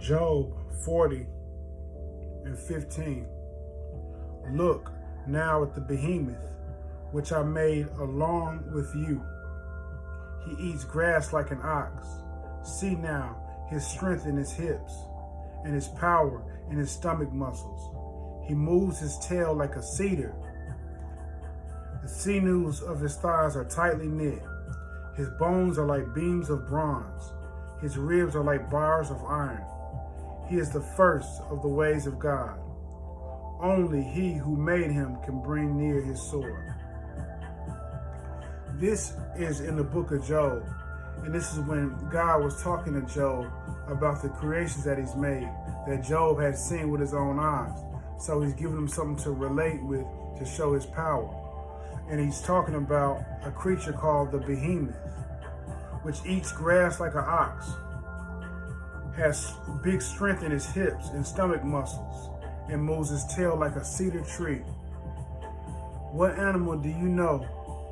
Job 40:15. Look now at the behemoth, which I made along with you. He eats grass like an ox. See now his strength in his hips, and his power in his stomach muscles. He moves his tail like a cedar. The sinews of his thighs are tightly knit. His bones are like beams of bronze. His ribs are like bars of iron. He is the first of the ways of God. Only he who made him can bring near his sword. This is in the book of Job. And this is when God was talking to Job about the creations that he's made, that Job had seen with his own eyes. So he's giving him something to relate with to show his power. And he's talking about a creature called the behemoth, which eats grass like an ox, has big strength in his hips and stomach muscles, and moves his tail like a cedar tree. What animal do you know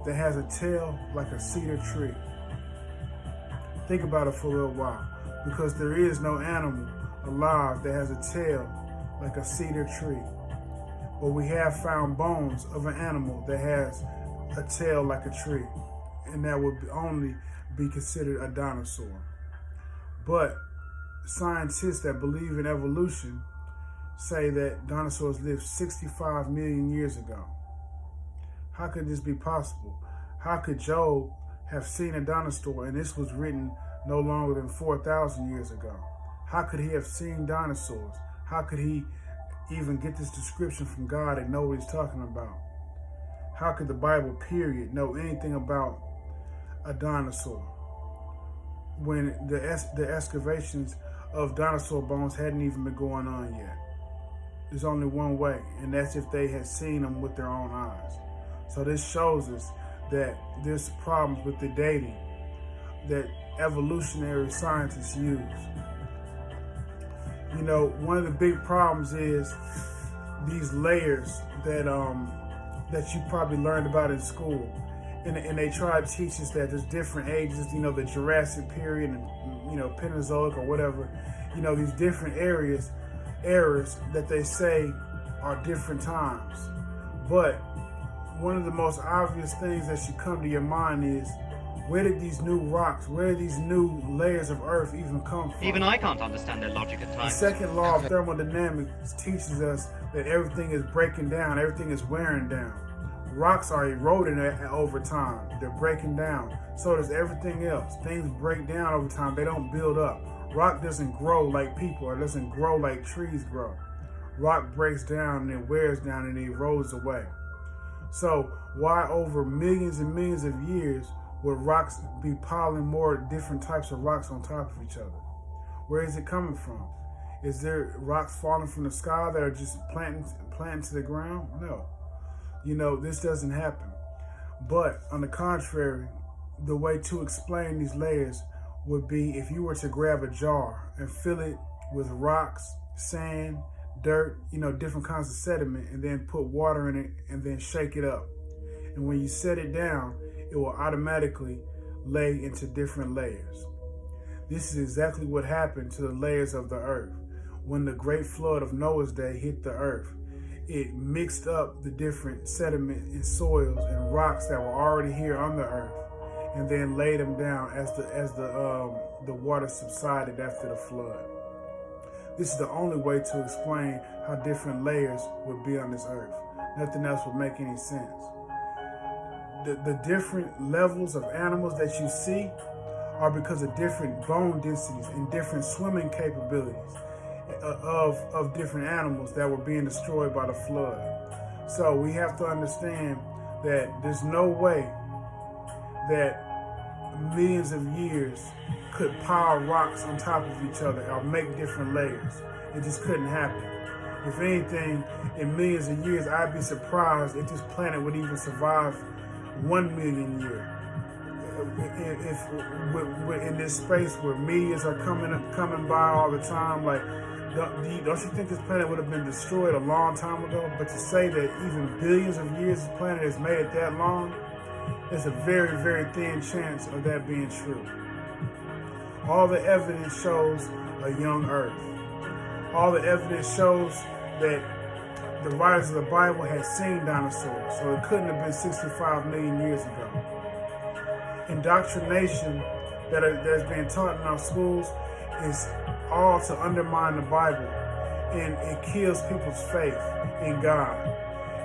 that has a tail like a cedar tree? Think about it for a little while, because there is no animal alive that has a tail like a cedar tree. But we have found bones of an animal that has a tail like a tree, and that would only be considered a dinosaur. But scientists that believe in evolution say that dinosaurs lived 65 million years ago. How could this be possible? How could Job have seen a dinosaur, and this was written no longer than 4,000 years ago? How could he have seen dinosaurs? How could he even get this description from God and know what he's talking about? How could the Bible, period, know anything about a dinosaur when the excavations of dinosaur bones hadn't even been going on yet? There's only one way, and that's if they had seen them with their own eyes. So this shows us that there's problems with the dating that evolutionary scientists use. You know, one of the big problems is these layers that you probably learned about in school. And they try to teach us that there's different ages, you know, the Jurassic period and, you know, Paleozoic or whatever, you know, these different eras that they say are different times. But one of the most obvious things that should come to your mind is, where did these new rocks, where did these new layers of earth even come from? Even I can't understand their logic at times. The second law of thermodynamics teaches us that everything is breaking down, everything is wearing down. Rocks are eroding over time. They're breaking down. So does everything else. Things break down over time. They don't build up. Rock doesn't grow like people, or doesn't grow like trees grow. Rock breaks down and it wears down and it erodes away. So why over millions and millions of years would rocks be piling more different types of rocks on top of each other? Where is it coming from? Is there rocks falling from the sky that are just planted to the ground? No. You know, this doesn't happen. But on the contrary, the way to explain these layers would be if you were to grab a jar and fill it with rocks, sand, dirt, you know, different kinds of sediment, and then put water in it and then shake it up. And when you set it down, it will automatically lay into different layers. This is exactly what happened to the layers of the earth. When the great flood of Noah's day hit the earth, it mixed up the different sediment and soils and rocks that were already here on the earth, and then laid them down as the water subsided after the flood. This is the only way to explain how different layers would be on this earth. Nothing else would make any sense. The different levels of animals that you see are because of different bone densities and different swimming capabilities of different animals that were being destroyed by the flood. So we have to understand that there's no way that millions of years could pile rocks on top of each other or make different layers. It just couldn't happen. If anything, in millions of years, I'd be surprised if this planet would even survive 1 million years. If in this space where meteors are coming by all the time, like, don't you think this planet would have been destroyed a long time ago? But to say that even billions of years this planet has made it that long, there's a very, very thin chance of that being true. All the evidence shows a young Earth. All the evidence shows that the writers of the Bible had seen dinosaurs, so it couldn't have been 65 million years ago. Indoctrination that's being taught in our schools is all to undermine the Bible, and it kills people's faith in God,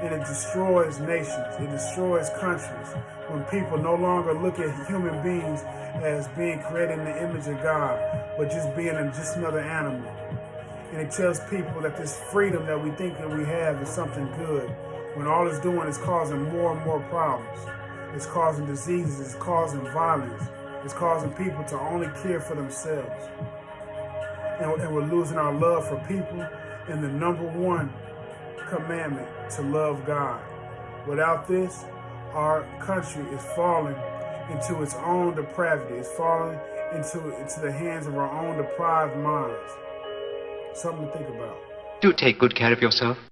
and it destroys nations, it destroys countries when people no longer look at human beings as being created in the image of God, but just being just another animal. And it tells people that this freedom that we think that we have is something good, when all it's doing is causing more and more problems. It's causing diseases, it's causing violence, it's causing people to only care for themselves. And we're losing our love for people and the number one commandment, to love God. Without this, our country is falling into its own depravity. It's falling into the hands of our own deprived minds. Something to think about. Do take good care of yourself.